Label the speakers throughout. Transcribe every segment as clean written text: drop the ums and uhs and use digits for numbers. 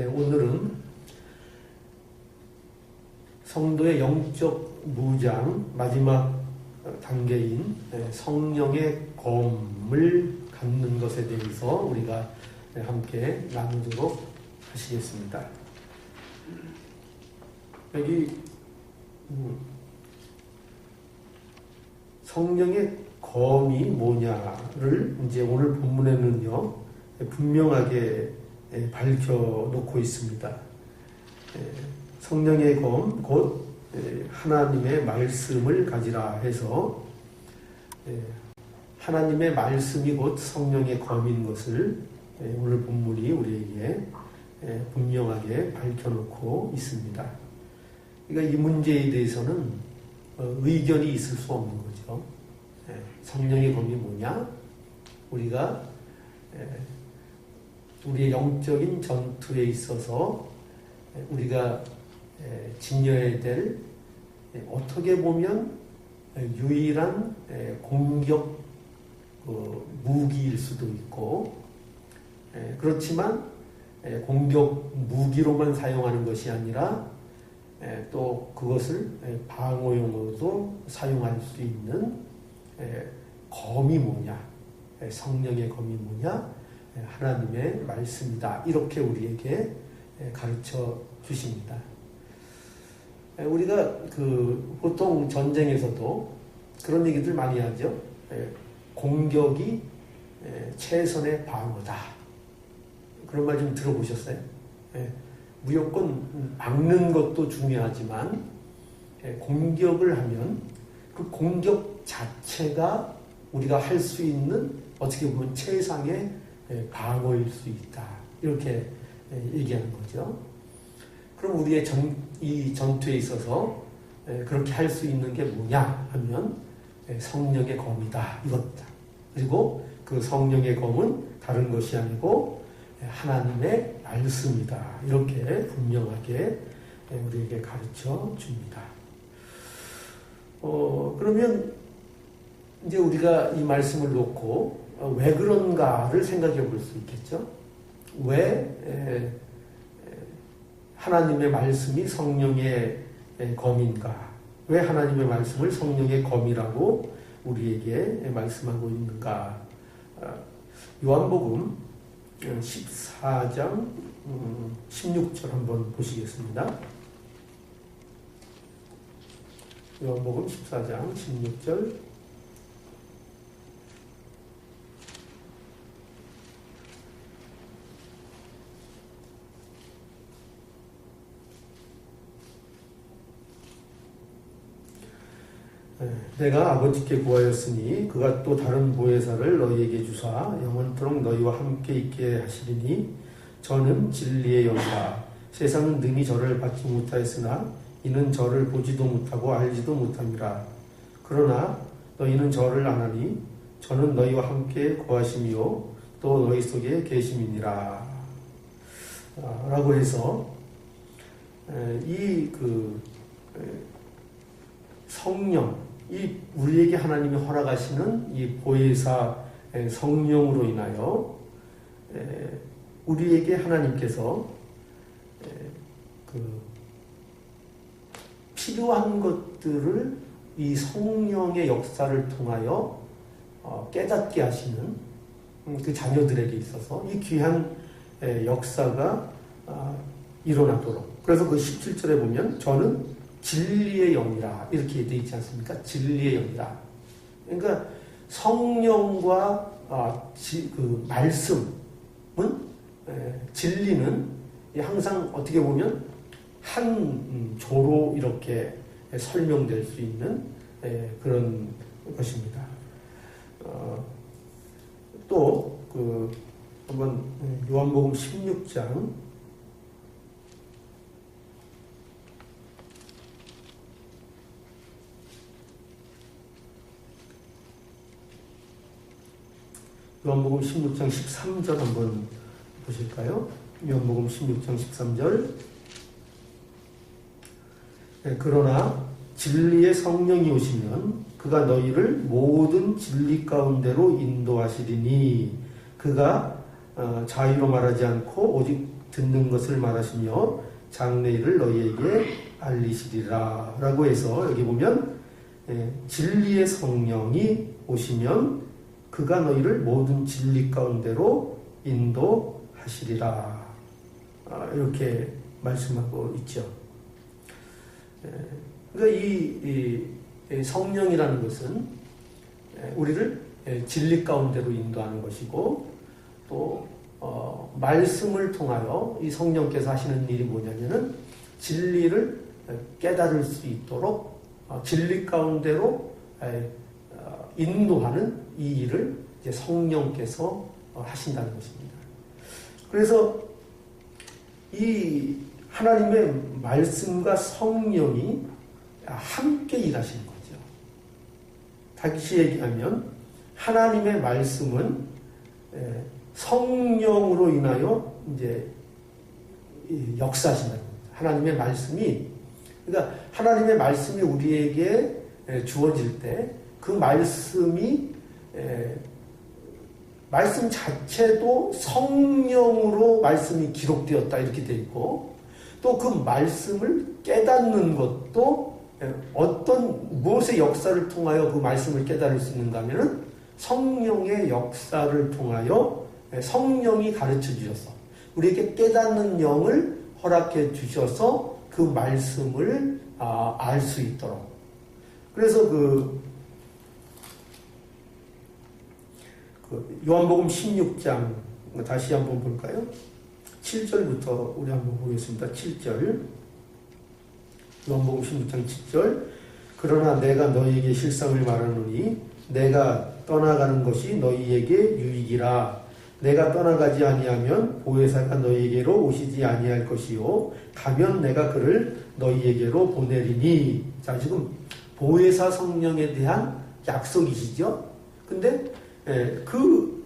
Speaker 1: 오늘은 성도의 영적 무장 마지막 단계인 성령의 검을 갖는 것에 대해서 우리가 함께 나누도록 하시겠습니다. 여기 성령의 검이 뭐냐를 이제 오늘 본문에는요 분명하게 밝혀놓고 있습니다. 성령의 검, 곧 하나님의 말씀을 가지라 해서 하나님의 말씀이 곧 성령의 검인 것을 오늘 본문이 우리에게 분명하게 밝혀놓고 있습니다. 그러니까 이 문제에 대해서는 의견이 있을 수 없는 거죠. 성령의 검이 뭐냐? 우리가 우리의 영적인 전투에 있어서 우리가 지녀야 될 어떻게 보면 유일한 공격 무기일 수도 있고, 그렇지만 공격 무기로만 사용하는 것이 아니라 또 그것을 방어용으로도 사용할 수 있는 검이 뭐냐, 성령의 검이 뭐냐, 하나님의 말씀이다, 이렇게 우리에게 가르쳐 주십니다. 우리가 보통 전쟁에서도 그런 얘기들 많이 하죠. 공격이 최선의 방어다. 그런 말 좀 들어보셨어요? 무조건 막는 것도 중요하지만 공격을 하면 그 공격 자체가 우리가 할 수 있는 어떻게 보면 최상의 방어일 수 있다. 이렇게 얘기하는 거죠. 그럼 우리의 이 전투에 있어서 그렇게 할 수 있는 게 뭐냐 하면 성령의 검이다, 이것다. 그리고 그 성령의 검은 다른 것이 아니고 하나님의 말씀이다, 이렇게 분명하게 우리에게 가르쳐 줍니다. 그러면 이제 우리가 이 말씀을 놓고 왜 그런가를 생각해 볼 수 있겠죠. 왜 하나님의 말씀이 성령의 검인가? 왜 하나님의 말씀을 성령의 검이라고 우리에게 말씀하고 있는가? 요한복음 14장 16절 한번 보시겠습니다. 요한복음 14장 16절. 내가 아버지께 구하였으니 그가 또 다른 보혜사를 너희에게 주사 영원토록 너희와 함께 있게 하시리니 저는 진리의 영이라. 세상은 능히 저를 받지 못하였으나 이는 저를 보지도 못하고 알지도 못함이라. 그러나 너희는 저를 아나니 저는 너희와 함께 거하심이요 또 너희 속에 계심이니라. 라고 해서 성령, 이 우리에게 하나님이 허락하시는 이 보혜사 성령으로 인하여 우리에게 하나님께서 필요한 것들을 이 성령의 역사를 통하여 깨닫게 하시는 그 자녀들에게 있어서 이 귀한 역사가 일어나도록. 그래서 그 17절에 보면 저는 진리의 영이라 이렇게 되어 있지 않습니까? 진리의 영이라. 그러니까 성령과 그 말씀은, 진리는 항상 어떻게 보면 한 조로 이렇게 설명될 수 있는 그런 것입니다. 또 한번 요한복음 16장 요한복음 16장 13절 한번 보실까요? 요한복음 16장 13절. 그러나 진리의 성령이 오시면 그가 너희를 모든 진리 가운데로 인도하시리니 그가 자의로 말하지 않고 오직 듣는 것을 말하시며 장래일을 너희에게 알리시리라 라고 해서 여기 보면 진리의 성령이 오시면 그가 너희를 모든 진리 가운데로 인도하시리라 이렇게 말씀하고 있죠. 그러니까 이 성령이라는 것은 우리를 진리 가운데로 인도하는 것이고 또 말씀을 통하여 이 성령께서 하시는 일이 뭐냐면은 진리를 깨달을 수 있도록 진리 가운데로 인도하는 이 일을 이제 성령께서 하신다는 것입니다. 그래서 이 하나님의 말씀과 성령이 함께 일하시는 거죠. 다시 얘기하면 하나님의 말씀은 성령으로 인하여 이제 역사하신다는 겁니다. 하나님의 말씀이 그러니까 하나님의 말씀이 우리에게 주어질 때 그 말씀이 말씀 자체도 성령으로 말씀이 기록되었다 이렇게 되어 있고 또 그 말씀을 깨닫는 것도 어떤 무엇의 역사를 통하여 그 말씀을 깨달을 수 있는가 하면은 성령의 역사를 통하여 성령이 가르쳐 주셔서 우리에게 깨닫는 영을 허락해 주셔서 그 말씀을 알 수 있도록 그래서 요한복음 16장 다시 한번 볼까요? 7절부터 우리 한번 보겠습니다. 7절 요한복음 16장 7절 그러나 내가 너희에게 실상을 말하노니 내가 떠나가는 것이 너희에게 유익이라 내가 떠나가지 아니하면 보혜사가 너희에게로 오시지 아니할 것이요 가면 내가 그를 너희에게로 보내리니 자 지금 보혜사 성령에 대한 약속이시죠. 근데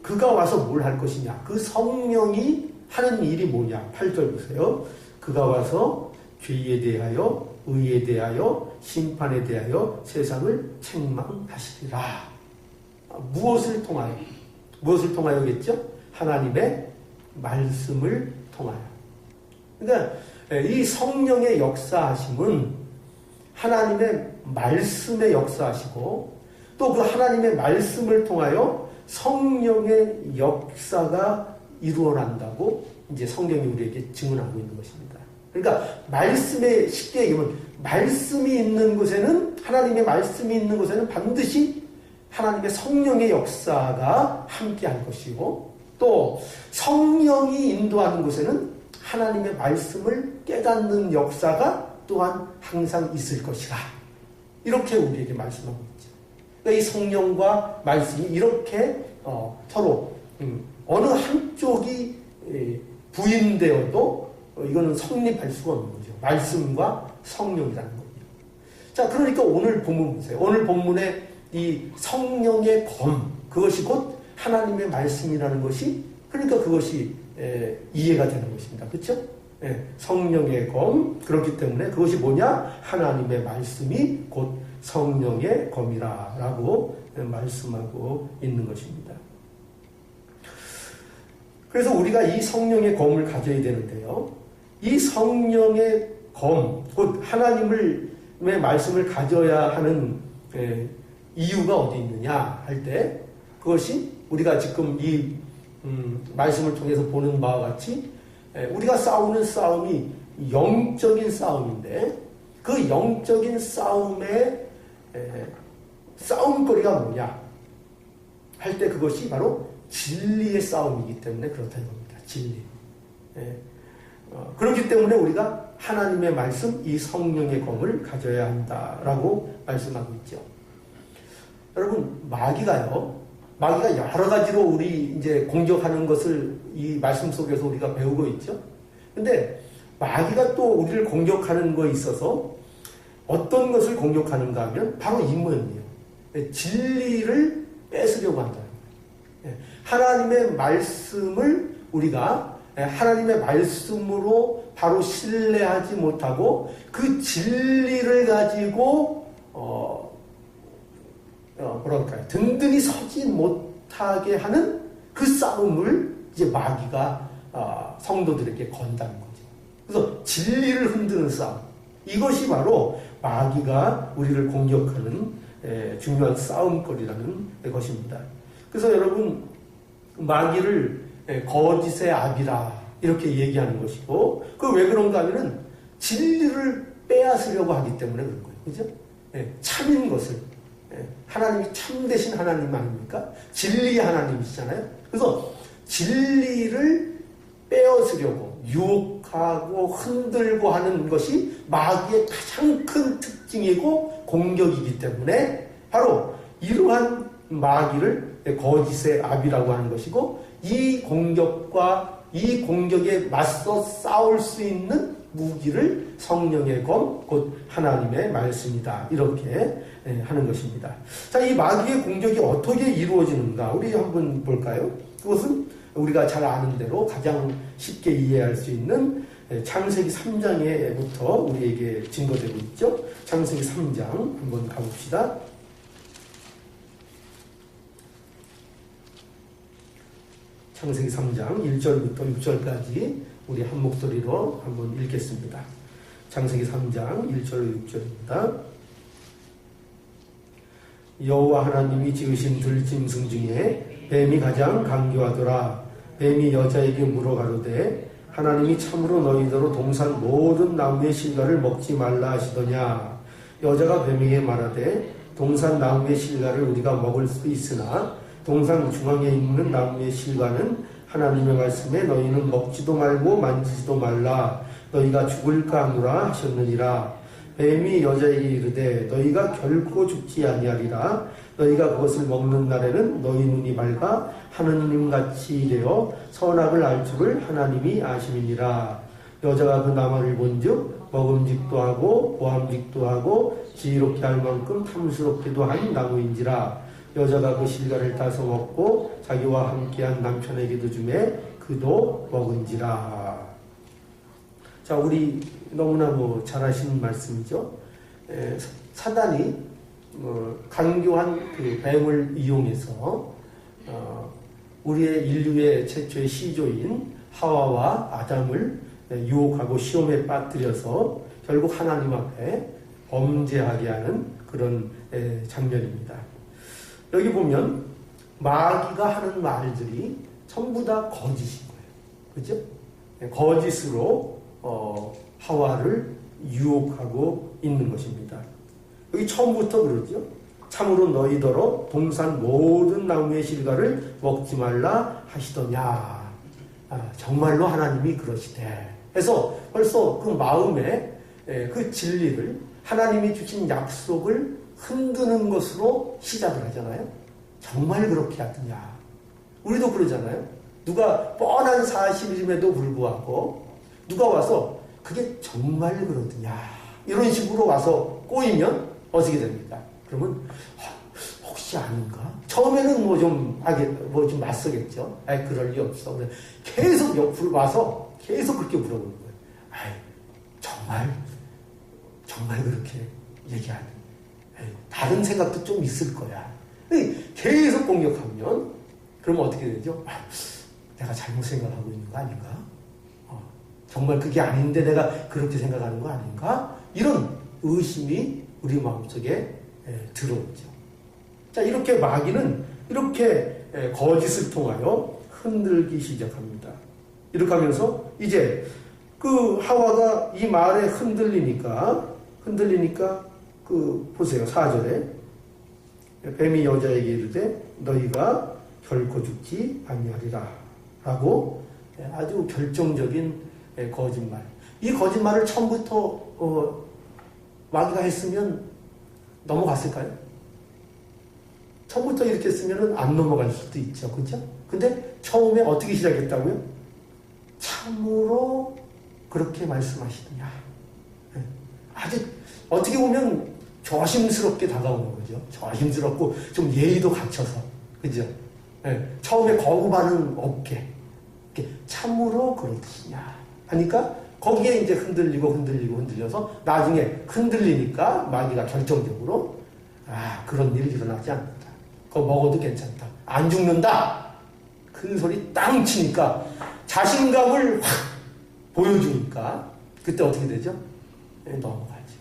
Speaker 1: 그가 와서 뭘 할 것이냐 그 성령이 하는 일이 뭐냐 8절 보세요. 그가 와서 죄에 대하여 의에 대하여 심판에 대하여 세상을 책망하시리라. 무엇을 통하여겠죠? 하나님의 말씀을 통하여. 그러니까 이 성령의 역사하심은 하나님의 말씀의 역사하시고 또 그 하나님의 말씀을 통하여 성령의 역사가 이루어난다고 이제 성령이 우리에게 증언하고 있는 것입니다. 그러니까 말씀에 쉽게 얘기하면 말씀이 있는 곳에는 하나님의 말씀이 있는 곳에는 반드시 하나님의 성령의 역사가 함께할 것이고 또 성령이 인도하는 곳에는 하나님의 말씀을 깨닫는 역사가 또한 항상 있을 것이다. 이렇게 우리에게 말씀하고 있죠. 그러니까 이 성령과 말씀이 이렇게 서로 어느 한쪽이 부인되어도 이거는 성립할 수가 없는 거죠. 말씀과 성령이라는 거죠. 자, 그러니까 오늘 본문 보세요. 오늘 본문에 이 성령의 검, 그것이 곧 하나님의 말씀이라는 것이, 그러니까 그것이 이해가 되는 것입니다. 그렇죠? 성령의 검, 그렇기 때문에 그것이 뭐냐? 하나님의 말씀이 곧 성령의 검이라고 말씀하고 있는 것입니다. 그래서 우리가 이 성령의 검을 가져야 되는데요. 이 성령의 검, 곧 하나님의 말씀을 가져야 하는 이유가 어디 있느냐 할 때 그것이 우리가 지금 이 말씀을 통해서 보는 바와 같이 우리가 싸우는 싸움이 영적인 싸움인데 그 영적인 싸움의 싸움거리가 뭐냐 할 때 그것이 바로 진리의 싸움이기 때문에 그렇다는 겁니다. 진리. 그렇기 때문에 우리가 하나님의 말씀, 이 성령의 검을 가져야 한다라고 말씀하고 있죠. 여러분, 마귀가 여러 가지로 우리 이제 공격하는 것을 이 말씀 속에서 우리가 배우고 있죠. 근데 마귀가 또 우리를 공격하는 거에 있어서 어떤 것을 공격하는가 하면 바로 이 모양이에요. 진리를 뺏으려고 한다는 거예요. 하나님의 말씀을 우리가 하나님의 말씀으로 바로 신뢰하지 못하고 그 진리를 가지고 뭐랄까요? 든든히 서지 못하게 하는 그 싸움을 이제 마귀가 성도들에게 건다는 거죠. 그래서 진리를 흔드는 싸움. 이것이 바로 마귀가 우리를 공격하는 중요한 싸움거리라는 것입니다. 그래서 여러분, 마귀를 거짓의 압이라 이렇게 얘기하는 것이고, 그 왜 그런가 하면은 진리를 빼앗으려고 하기 때문에 그런 거예요. 그죠? 참인 것을. 하나님이 참되신 하나님 아닙니까? 진리의 하나님이시잖아요. 그래서 진리를 빼앗으려고 유혹하고 흔들고 하는 것이 마귀의 가장 큰 특징이고 공격이기 때문에 바로 이러한 마귀를 거짓의 압이라고 하는 것이고, 이 공격과 이 공격에 맞서 싸울 수 있는 무기를 성령의 검, 곧 하나님의 말씀이다. 이렇게 하는 것입니다. 자, 이 마귀의 공격이 어떻게 이루어지는가? 우리 한번 볼까요? 그것은 우리가 잘 아는 대로 가장 쉽게 이해할 수 있는 창세기 3장에부터 우리에게 증거되고 있죠. 창세기 3장 한번 가봅시다. 창세기 3장 1절부터 6절까지 우리 한 목소리로 한번 읽겠습니다. 창세기 3장 1절로 6절입니다. 여호와 하나님이 지으신 들짐승 중에 뱀이 가장 강교하더라. 뱀이 여자에게 물어가로되 하나님이 참으로 너희더러 동산 모든 나무의 실과를 먹지 말라 하시더냐. 여자가 뱀에게 말하되 동산 나무의 실과를 우리가 먹을 수 있으나 동산 중앙에 있는 나무의 실과는 하나님의 말씀에 너희는 먹지도 말고 만지지도 말라. 너희가 죽을까 하노라 하셨느니라. 뱀이 여자에게 이르되 너희가 결코 죽지 아니하리라. 너희가 그것을 먹는 날에는 너희 눈이 밝아 하느님같이 되어 선악을 알 줄을 하나님이 아심이니라. 여자가 그 나무를 본즉 먹음직도 하고 보암직도 하고 지혜롭게 할 만큼 탐스럽게도 한 나무인지라. 여자가 그 실과를 따서 먹고 자기와 함께한 남편에게도 주매 그도 먹은지라. 자, 우리 너무나 잘 아시는 말씀이죠. 사단이 강교한 그 뱀을 이용해서 우리의 인류의 최초의 시조인 하와와 아담을 유혹하고 시험에 빠뜨려서 결국 하나님 앞에 범죄하게 하는 그런 장면입니다. 여기 보면 마귀가 하는 말들이 전부 다 거짓인 거예요. 그죠? 거짓으로 하와를 유혹하고 있는 것입니다. 여기 처음부터 그러죠. 참으로 너희더러 동산 모든 나무의 실과를 먹지 말라 하시더냐. 정말로 하나님이 그러시대. 그래서 벌써 그 마음에 그 진리를, 하나님이 주신 약속을 흔드는 것으로 시작을 하잖아요. 정말 그렇게 하더냐. 우리도 그러잖아요. 누가 뻔한 사실임에도 불구하고 누가 와서 그게 정말 그러더냐 이런 식으로 와서 꼬이면 어떻게 됩니까? 그러면 혹시 아닌가? 처음에는 좀 맞서겠죠. 그럴 리 없어. 계속 옆으로 와서 계속 그렇게 물어보는 거예요. 정말 그렇게 얘기하는. 다른 생각도 좀 있을 거야. 계속 공격하면 그러면 어떻게 되죠? 내가 잘못 생각하고 있는 거 아닌가? 정말 그게 아닌데 내가 그렇게 생각하는 거 아닌가? 이런 의심이 우리 마음속에 들어오죠. 자, 이렇게 마귀는 이렇게 거짓을 통하여 흔들기 시작합니다. 이렇게 하면서 이제 그 하와가 이 말에 흔들리니까 보세요. 4절에 뱀이 여자에게 이르되 너희가 결코 죽지 아니하리라 라고 아주 결정적인 거짓말. 이 거짓말을 처음부터 마귀가 했으면 넘어갔을까요? 처음부터 이렇게 했으면 안 넘어갈 수도 있죠. 그죠? 근데 처음에 어떻게 시작했다고요? 참으로 그렇게 말씀하시더냐. 아주 어떻게 보면 조심스럽게 다가오는 거죠. 조심스럽고 좀 예의도 갖춰서. 그죠? 처음에 거부 반응 없게. 참으로 그렇으시냐 하니까 거기에 이제 흔들려서 나중에 흔들리니까 마귀가 결정적으로 그런 일이 일어나지 않는다. 그거 먹어도 괜찮다. 안 죽는다. 큰 소리 땅 치니까 자신감을 확 보여주니까 그때 어떻게 되죠? 넘어가죠.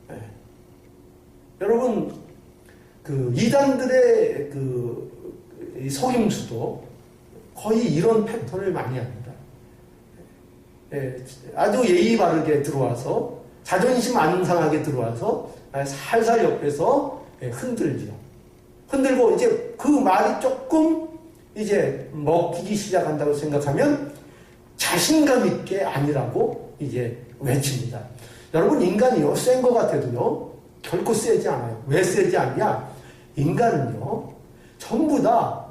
Speaker 1: 네. 여러분, 그 이단들의 그 속임수도 거의 이런 패턴을 많이 합니다. 아주 예의 바르게 들어와서 자존심 안 상하게 들어와서 살살 옆에서 흔들죠. 흔들고 이제 그 말이 조금 이제 먹히기 시작한다고 생각하면 자신감 있게 아니라고 이제 외칩니다. 여러분, 인간이요, 센 것 같아도요, 결코 세지 않아요. 왜 세지 않냐? 인간은요, 전부 다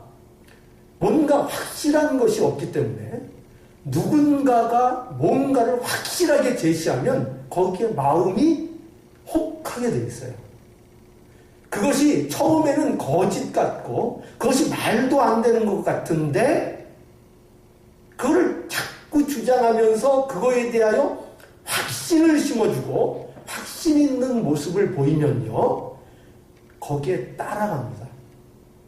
Speaker 1: 뭔가 확실한 것이 없기 때문에 누군가가 뭔가를 확실하게 제시하면 거기에 마음이 혹하게 돼 있어요. 그것이 처음에는 거짓 같고 그것이 말도 안 되는 것 같은데 그걸 자꾸 주장하면서 그거에 대하여 확신을 심어주고 확신 있는 모습을 보이면요, 거기에 따라갑니다.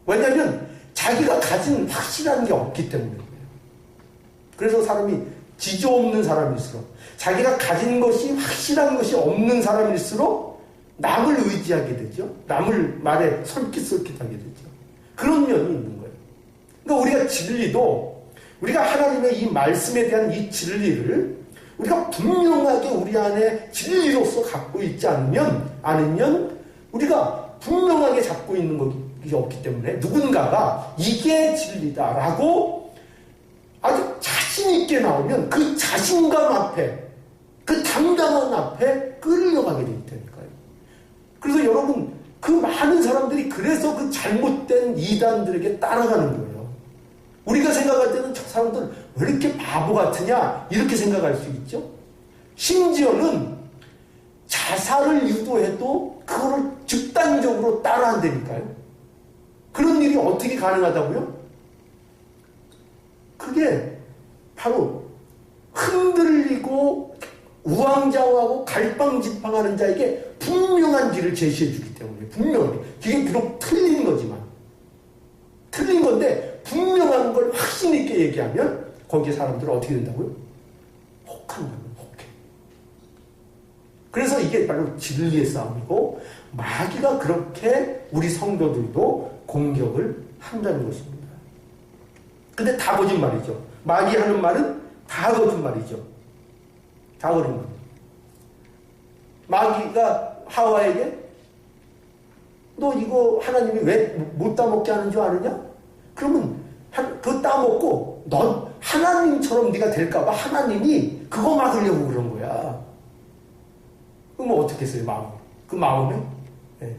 Speaker 1: 왜냐하면 자기가 가진 확실한 게 없기 때문이에요. 그래서 사람이 지조 없는 사람일수록, 자기가 가진 것이 확실한 것이 없는 사람일수록 남을 의지하게 되죠. 남을 말에 솔깃솔깃하게 되죠. 그런 면이 있는 거예요. 그러니까 우리가 진리도, 우리가 하나님의 이 말씀에 대한 이 진리를 우리가 분명하게 우리 안에 진리로서 갖고 있지 않으면 우리가 분명하게 잡고 있는 것이 없기 때문에 누군가가 이게 진리다라고 아주 자신있게 나오면 그 자신감 앞에, 그 당당한 앞에 끌려가게 되기 때문이니까요. 그래서 여러분, 그 많은 사람들이 그래서 그 잘못된 이단들에게 따라가는 거예요. 우리가 생각할 때는 저 사람들 왜 이렇게 바보 같으냐 이렇게 생각할 수 있죠. 심지어는 자살을 유도해도 그거를 집단적으로 따라한다니까요. 그런 일이 어떻게 가능하다고요? 그게 바로 흔들리고 우왕좌왕하고 갈팡질팡하는 자에게 분명한 길을 제시해 주기 때문에, 분명하게. 그게 비록 틀린 거지만, 틀린 건데 분명한 걸 확신 있게 얘기하면 거기에 사람들은 어떻게 된다고요? 혹한다고요. 혹해. 그래서 이게 바로 진리의 싸움이고, 마귀가 그렇게 우리 성도들도 공격을 한다는 것입니다. 근데 다 거짓말이죠. 마귀 하는 말은 다 거짓말이죠. 다 거짓말. 마귀가 하와에게 너 이거 하나님이 왜 못 따먹게 하는 줄 아느냐? 그러면 그거 따먹고 넌 하나님처럼 네가 될까 봐 하나님이 그거 막으려고 그런 거야. 그러면 어떻게 했어요? 마음. 그 마음에 네.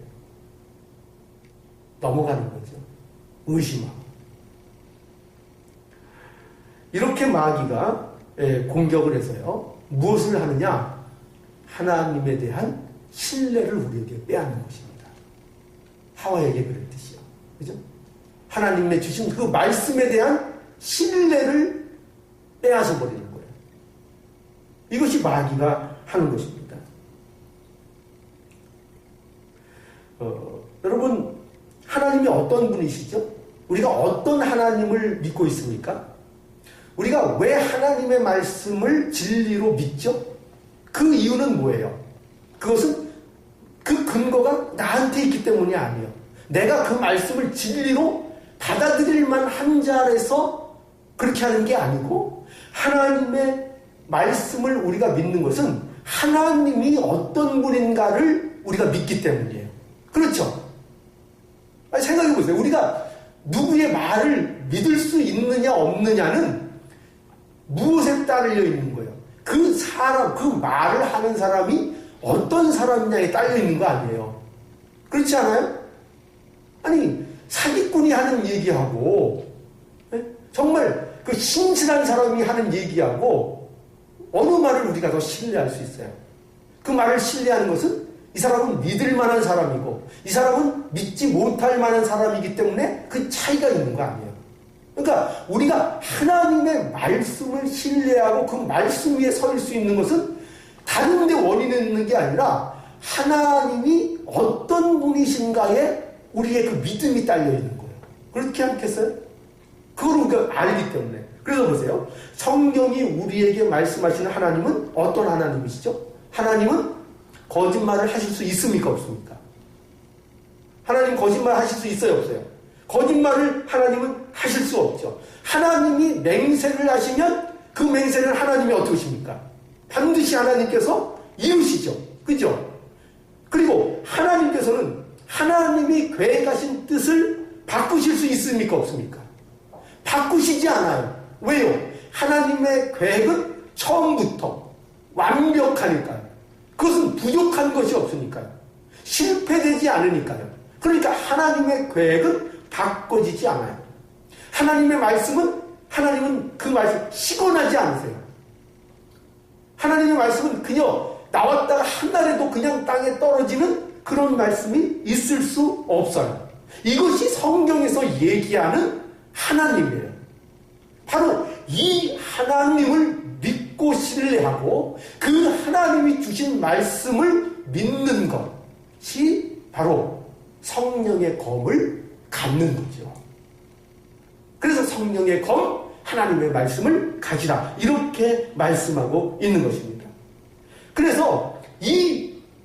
Speaker 1: 넘어가는 거죠. 의심하고. 이렇게 마귀가 공격을 해서요, 무엇을 하느냐? 하나님에 대한 신뢰를 우리에게 빼앗는 것입니다. 하와에게 그랬듯이요. 그죠? 하나님의 주신 그 말씀에 대한 신뢰를 빼앗아 버리는 거예요. 이것이 마귀가 하는 것입니다. 여러분, 하나님이 어떤 분이시죠? 우리가 어떤 하나님을 믿고 있습니까? 우리가 왜 하나님의 말씀을 진리로 믿죠? 그 이유는 뭐예요? 그것은 그 근거가 나한테 있기 때문이 아니에요. 내가 그 말씀을 진리로 받아들일 만한 자라서 그렇게 하는 게 아니고, 하나님의 말씀을 우리가 믿는 것은 하나님이 어떤 분인가를 우리가 믿기 때문이에요. 그렇죠? 아니, 생각해 보세요. 우리가 누구의 말을 믿을 수 있느냐 없느냐는 무엇에 따르려 있는 거예요? 그 사람, 그 말을 하는 사람이 어떤 사람이냐에 딸려 있는 거 아니에요? 그렇지 않아요? 아니, 사기꾼이 하는 얘기하고, 정말 그 신실한 사람이 하는 얘기하고, 어느 말을 우리가 더 신뢰할 수 있어요? 그 말을 신뢰하는 것은 이 사람은 믿을 만한 사람이고, 이 사람은 믿지 못할 만한 사람이기 때문에 그 차이가 있는 거 아니에요? 그러니까 우리가 하나님의 말씀을 신뢰하고 그 말씀 위에 설 수 있는 것은 다른 데 원인이 있는 게 아니라 하나님이 어떤 분이신가에 우리의 그 믿음이 딸려 있는 거예요. 그렇게 않겠어요? 그걸 우리가 알기 때문에. 그래서 보세요. 성경이 우리에게 말씀하시는 하나님은 어떤 하나님이시죠? 하나님은 거짓말을 하실 수 있습니까? 없습니까? 하나님 거짓말 하실 수 있어요? 없어요? 거짓말을 하나님은 하실 수 없죠. 하나님이 맹세를 하시면 그 맹세를 하나님이 어떻게 하십니까? 반드시 하나님께서 이루시죠. 그죠? 그리고 하나님께서는 하나님이 계획하신 뜻을 바꾸실 수 있습니까? 없습니까? 바꾸시지 않아요. 왜요? 하나님의 계획은 처음부터 완벽하니까요. 그것은 부족한 것이 없으니까요. 실패되지 않으니까요. 그러니까 하나님의 계획은 바꿔지지 않아요. 하나님의 말씀은 하나님은 그 말씀 시건하지 않으세요. 하나님의 말씀은 그냥 나왔다가 한 달에도 그냥 땅에 떨어지는 그런 말씀이 있을 수 없어요. 이것이 성경에서 얘기하는 하나님이에요. 바로 이 하나님을 믿고 신뢰하고 그 하나님이 주신 말씀을 믿는 것이 바로 성령의 검을 갖는 거죠. 그래서 성령의 검, 하나님의 말씀을 가지라. 이렇게 말씀하고 있는 것입니다. 그래서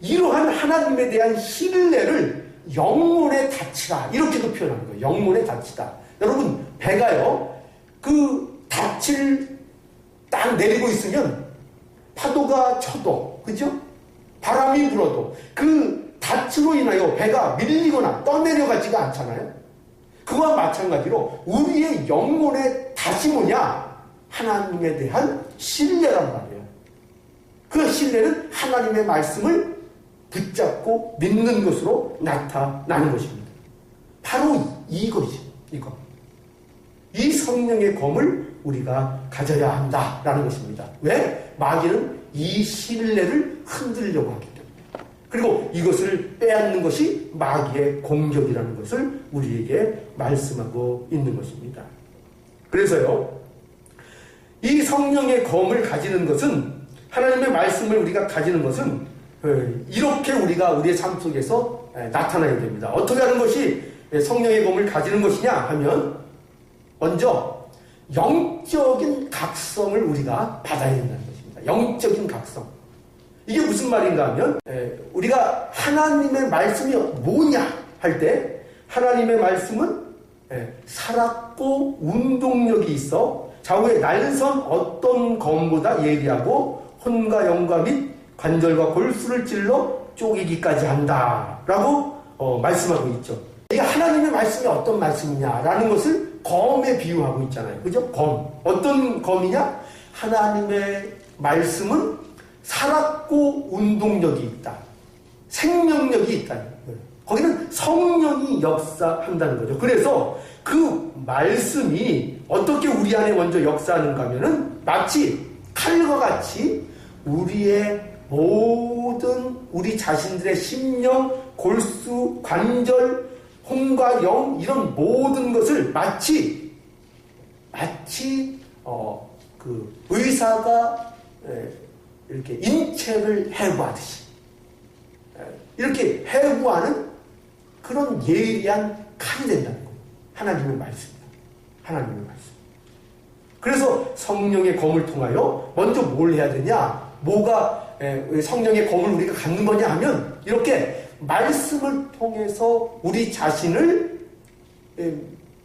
Speaker 1: 이러한 하나님에 대한 신뢰를 영혼에 닫히라. 이렇게도 표현하는 거예요. 영혼에 닫히다. 여러분, 배가요, 그 닻을 딱 내리고 있으면 파도가 쳐도, 그죠? 바람이 불어도 그 닻으로 인하여 배가 밀리거나 떠내려가지가 않잖아요. 그와 마찬가지로 우리의 영혼의 덫이 뭐냐? 하나님에 대한 신뢰란 말이에요. 그 신뢰는 하나님의 말씀을 붙잡고 믿는 것으로 나타나는 것입니다. 바로 이것이, 이거. 이 성령의 검을 우리가 가져야 한다라는 것입니다. 왜? 마귀는 이 신뢰를 흔들려고 하기 때문에. 그리고 이것을 빼앗는 것이 마귀의 공격이라는 것을 우리에게 말씀하고 있는 것입니다. 그래서요, 이 성령의 검을 가지는 것은, 하나님의 말씀을 우리가 가지는 것은 이렇게 우리가 우리의 삶 속에서 나타나야 됩니다. 어떻게 하는 것이 성령의 검을 가지는 것이냐 하면, 먼저 영적인 각성을 우리가 받아야 된다는 것입니다. 영적인 각성. 이게 무슨 말인가 하면, 우리가 하나님의 말씀이 뭐냐 할 때, 하나님의 말씀은 살았고 운동력이 있어 좌우의 날선 어떤 검보다 예리하고 혼과 영과 및 관절과 골수를 찔러 쪼개기까지 한다라고 말씀하고 있죠. 이게 하나님의 말씀이 어떤 말씀이냐라는 것을 검에 비유하고 있잖아요. 그죠? 검. 어떤 검이냐? 하나님의 말씀은 살았고 운동력이 있다. 생명력이 있다. 거기는 성령이 역사한다는 거죠. 그래서 그 말씀이 어떻게 우리 안에 먼저 역사하는가 하면은 마치 칼과 같이 우리의 모든 우리 자신들의 심령, 골수, 관절, 혼과 영 이런 모든 것을 마치 그 의사가 이렇게 인체를 해부하듯이 이렇게 해부하는 그런 예리한 칼이 된다는 거예요. 하나님의 말씀입니다. 하나님의 말씀. 그래서 성령의 검을 통하여 먼저 뭘 해야 되냐? 뭐가 성령의 검을 우리가 갖는 거냐 하면 이렇게 말씀을 통해서 우리 자신을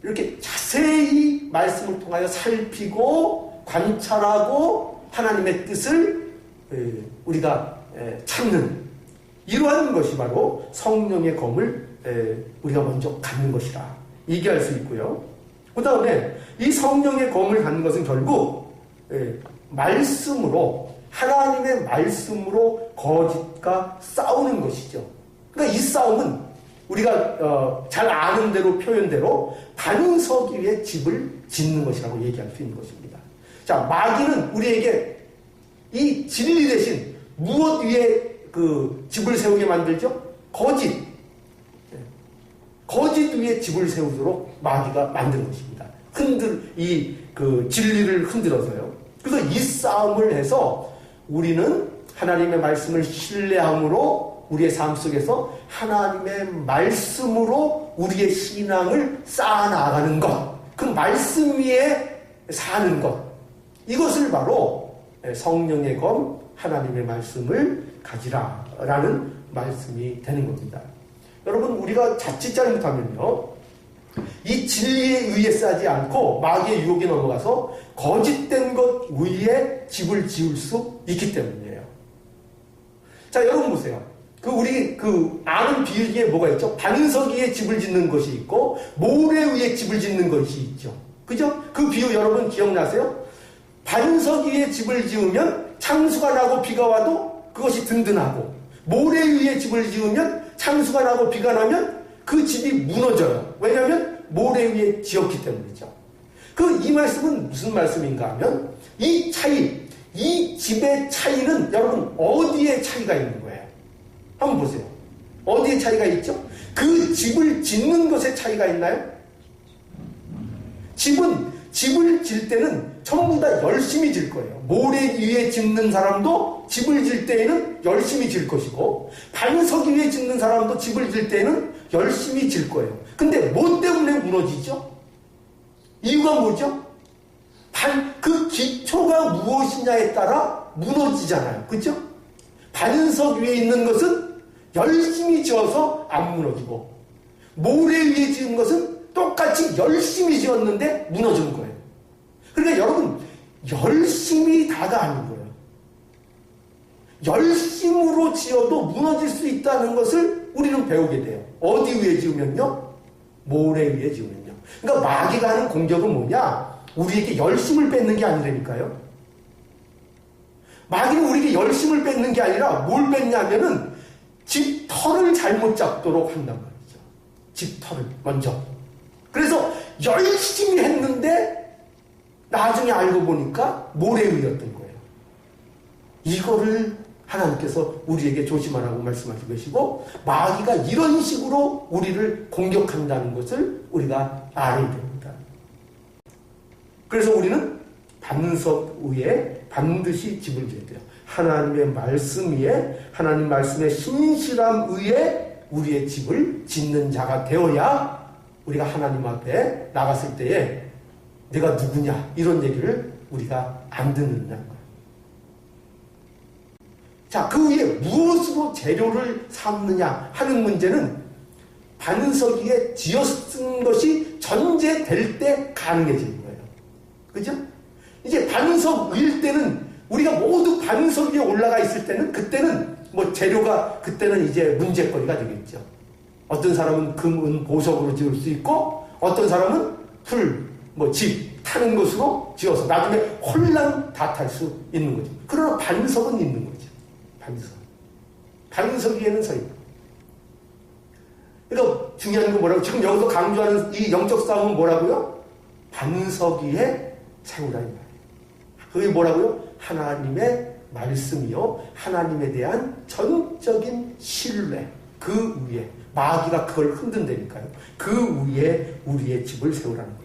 Speaker 1: 이렇게 자세히 말씀을 통하여 살피고 관찰하고 하나님의 뜻을 우리가 찾는 이러한 것이 바로 성령의 검을 우리가 먼저 갖는 것이라 얘기할 수 있고요. 그 다음에 이 성령의 검을 갖는 것은 결국 말씀으로 하나님의 말씀으로 거짓과 싸우는 것이죠. 그러니까 이 싸움은 우리가 잘 아는 대로 표현대로 반석 위에 집을 짓는 것이라고 얘기할 수 있는 것입니다. 자, 마귀는 우리에게 이 진리 대신 무엇 위에 그 집을 세우게 만들죠? 거짓. 거짓 위에 집을 세우도록 마귀가 만든 것입니다. 그 진리를 흔들어서요. 그래서 이 싸움을 해서 우리는 하나님의 말씀을 신뢰함으로 우리의 삶 속에서 하나님의 말씀으로 우리의 신앙을 쌓아나가는 것. 그 말씀 위에 사는 것, 이것을 바로 성령의 검, 하나님의 말씀을 가지라라는 말씀이 되는 겁니다. 여러분, 우리가 자칫 잘못하면요, 이 진리에 의해 싸지 않고 마귀의 유혹에 넘어가서 거짓된 것 위에 집을 지을 수 있기 때문이에요. 자, 여러분 보세요. 우리 아는 비유 중에 뭐가 있죠? 반석 위에 집을 짓는 것이 있고 모래 위에 집을 짓는 것이 있죠. 그죠? 그 비유 여러분 기억나세요? 반석 위에 집을 지으면 창수가 나고 비가 와도 그것이 든든하고, 모래 위에 집을 지으면 창수가 나고 비가 나면 그 집이 무너져요. 왜냐하면 모래 위에 지었기 때문이죠. 이 말씀은 무슨 말씀인가 하면, 이 차이, 이 집의 차이는 여러분 어디에 차이가 있는 거예요? 한번 보세요. 어디에 차이가 있죠? 그 집을 짓는 것에 차이가 있나요? 집을 질 때는 전부 다 열심히 질 거예요. 모래 위에 짓는 사람도 집을 질 때에는 열심히 질 것이고, 반석 위에 짓는 사람도 집을 질 때에는 열심히 질 거예요. 근데 뭐 때문에 무너지죠? 이유가 뭐죠? 그 기초가 무엇이냐에 따라 무너지잖아요. 그렇죠? 반석 위에 있는 것은 열심히 지어서 안 무너지고, 모래 위에 지은 것은 똑같이 열심히 지었는데 무너진 거예요. 그러니까 여러분, 열심히 다가 아닌 거예요. 열심으로 지어도 무너질 수 있다는 것을 우리는 배우게 돼요. 어디 위에 지으면요? 모래 위에 지으면요. 그러니까 마귀가 하는 공격은 뭐냐? 우리에게 열심을 뺏는 게 아니라니까요. 마귀는 우리에게 열심을 뺏는 게 아니라 뭘 뺏냐면은 집터를 잘못 잡도록 한단 말이죠. 집터를 먼저. 그래서 열심히 했는데 나중에 알고 보니까 모래 위였던 거예요. 이거를 하나님께서 우리에게 조심하라고 말씀하시고 계시고, 마귀가 이런 식으로 우리를 공격한다는 것을 우리가 알아야 됩니다. 그래서 우리는 반석 위에 반드시 집을 지어야 돼요. 하나님의 말씀 위에, 하나님 말씀의 신실함 위에 우리의 집을 짓는 자가 되어야 우리가 하나님 앞에 나갔을 때에 내가 누구냐 이런 얘기를 우리가 안 듣는다는 거예요. 자, 그 위에 무엇으로 재료를 삼느냐 하는 문제는 반석 위에 지었은 것이 전제될 때 가능해지는 거예요. 그죠? 이제 반석 위일 때는, 우리가 모두 반석 위에 올라가 있을 때는, 그때는 재료가 그때는 이제 문제거리가 되겠죠. 어떤 사람은 금, 은, 보석으로 지을 수 있고, 어떤 사람은 풀, 집 타는 것으로 지어서 나중에 홀랑 다 탈 수 있는 거죠. 그러나 반석은 있는 거죠. 반석 위에는 서 있고. 그러니까 중요한 건 뭐라고? 지금 여기서 강조하는 이 영적 싸움은 뭐라고요? 반석 위에 세우라 이 말이에요. 그게 뭐라고요? 하나님의 말씀이요, 하나님에 대한 전적인 신뢰, 그 위에, 마귀가 그걸 흔든다니까요. 그 위에 우리의 집을 세우라는 거예요.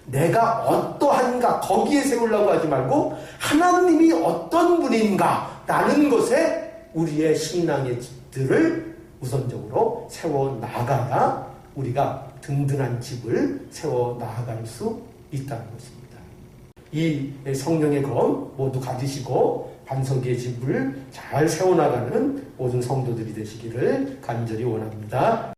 Speaker 1: 내가 어떠한가 거기에 세우려고 하지 말고 하나님이 어떤 분인가 라는 것에 우리의 신앙의 집들을 우선적으로 세워 나가야 우리가 든든한 집을 세워 나아갈 수 있다는 것입니다. 이 성령의 검 모두 가지시고 반석의 집을 잘 세워나가는 모든 성도들이 되시기를 간절히 원합니다.